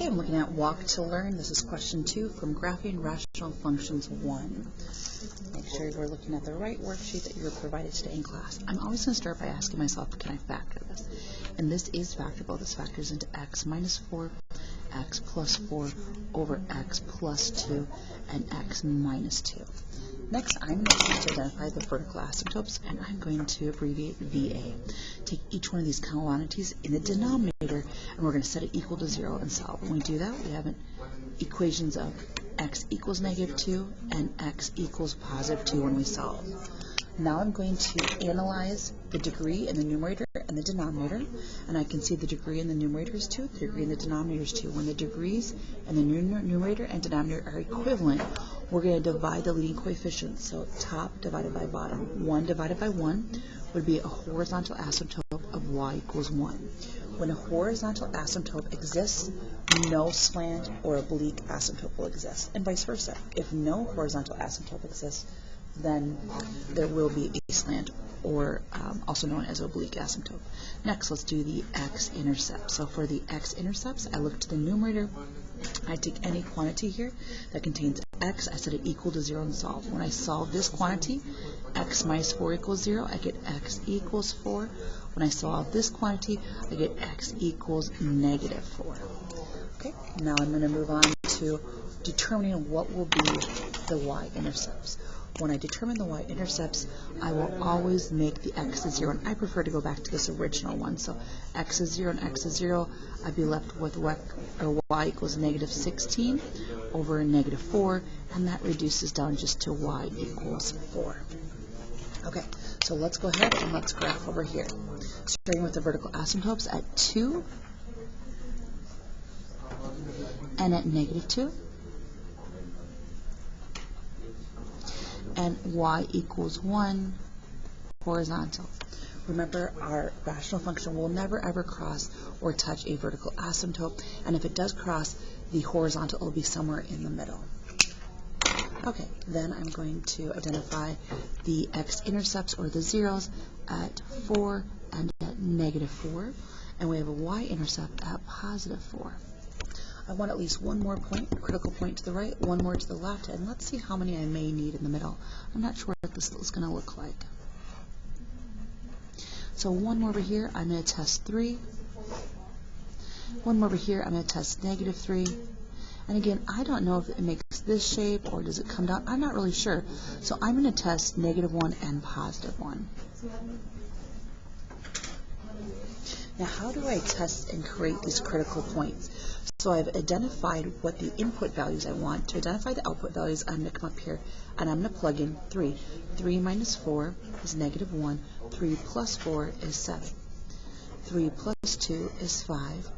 Okay, I'm looking at Walk to Learn. This is question 2 from Graphing Rational Functions 1. Make sure you're looking at the right worksheet that you were provided today in class. I'm always going to start by asking myself, can I factor this? And this is factorable. This factors into x minus 4, x plus 4 over x plus 2, and x minus 2. Next, I'm going to identify the vertical asymptotes, and I'm going to abbreviate VA. Take each one of these quantities in the denominator, and we're going to set it equal to 0 and solve. When we do that, we have equations of x equals negative 2 and x equals positive 2 when we solve. Now I'm going to analyze the degree in the numerator and the denominator, and I can see the degree in the numerator is 2, the degree in the denominator is 2. When the degrees in the numerator and denominator are equivalent, we're going to divide the leading coefficients. So top divided by bottom. 1 divided by 1 would be a horizontal asymptote of y equals 1. When a horizontal asymptote exists, no slant or oblique asymptote will exist, and vice versa. If no horizontal asymptote exists, then there will be a slant, or also known as oblique asymptote. Next, let's do the x-intercept. So for the x-intercepts, I look to the numerator. I take any quantity here that contains x, I set it equal to 0 and solve. When I solve this quantity, x minus 4 equals 0, I get x equals 4. When I solve this quantity, I get x equals negative 4. Okay, now I'm going to move on to determining what will be the y-intercepts. When I determine the y-intercepts, I will always make the x is 0, and I prefer to go back to this original one. So x is 0 and x is 0, I'd be left with y equals negative 16 over negative 4, and that reduces down just to y equals 4. Okay, so let's go ahead and let's graph over here. Starting with the vertical asymptotes at 2 and at negative 2. And y equals 1 horizontal. Remember, our rational function will never ever cross or touch a vertical asymptote, and if it does cross, the horizontal will be somewhere in the middle. Okay, then I'm going to identify the x-intercepts, or the zeros, at 4 and at negative 4, and we have a y-intercept at positive 4. I want at least one more point, a critical point to the right, one more to the left, and let's see how many I may need in the middle. I'm not sure what this is going to look like. So one more over here, I'm going to test 3. One more over here, I'm going to test negative 3. And again, I don't know if it makes this shape or does it come down. I'm not really sure. So I'm going to test negative 1 and positive 1. Now, how do I test and create these critical points? So I've identified what the input values I want. To identify the output values, I'm going to come up here and I'm going to plug in 3. 3 minus 4 is negative 1. 3 plus 4 is 7. 3 plus 2 is 5.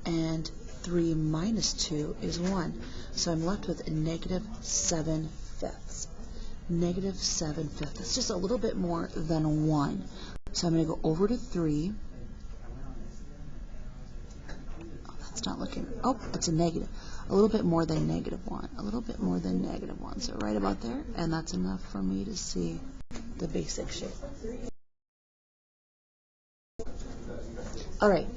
And 3 minus 2 is 1. So I'm left with a negative 7/5. Negative 7/5. That's just a little bit more than 1. So I'm going to go over to 3. It's not looking, oh, it's a negative. A little bit more than negative 1. A little bit more than negative 1. So right about there, and that's enough for me to see the basic shape. All right,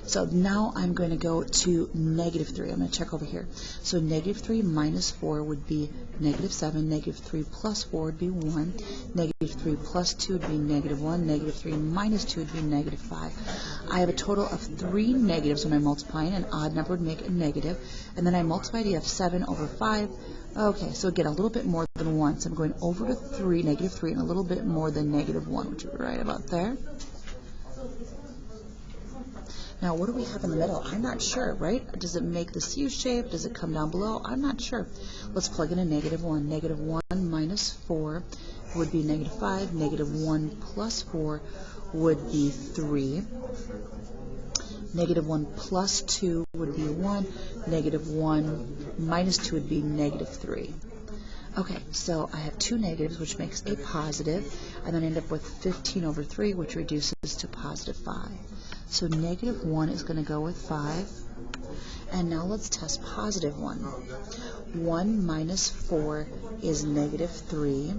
so now I'm going to go to negative 3. I'm going to check over here. So negative 3 minus 4 would be negative 7. Negative 3 plus 4 would be 1. Negative 3 plus 2 would be negative 1. Negative 3 minus 2 would be negative 5. I have a total of 3 negatives when I'm multiplying. An odd number would make a negative. And then I multiply the f7 over 5. Okay, so again, a little bit more than 1. So I'm going over to 3, negative 3, and a little bit more than negative 1, which is right about there. Now, what do we have in the middle? I'm not sure, right? Does it make this U shape? Does it come down below? I'm not sure. Let's plug in a negative 1. Negative 1 minus 4 would be negative 5. Negative 1 plus 4 would be 3. Negative 1 plus 2 would be 1. Negative 1 minus 2 would be negative 3. Okay, so I have 2 negatives, which makes a positive, and then I end up with 15 over 3, which reduces to positive 5. So negative 1 is going to go with 5. And now let's test positive 1. 1 minus 4 is negative 3.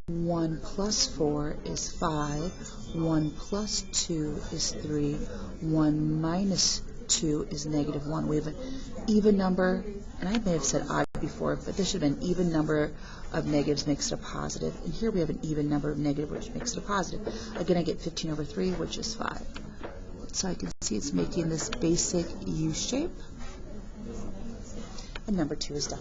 1 plus 4 is 5. 1 plus 2 is 3. 1 minus 2 is negative 1. We have an even number, and I may have said odd before, but this should have been an even number of negatives makes it a positive. And here we have an even number of negative, which makes it a positive. Again, I get 15 over 3, which is 5. So I can see it's making this basic U shape. And number 2 is done.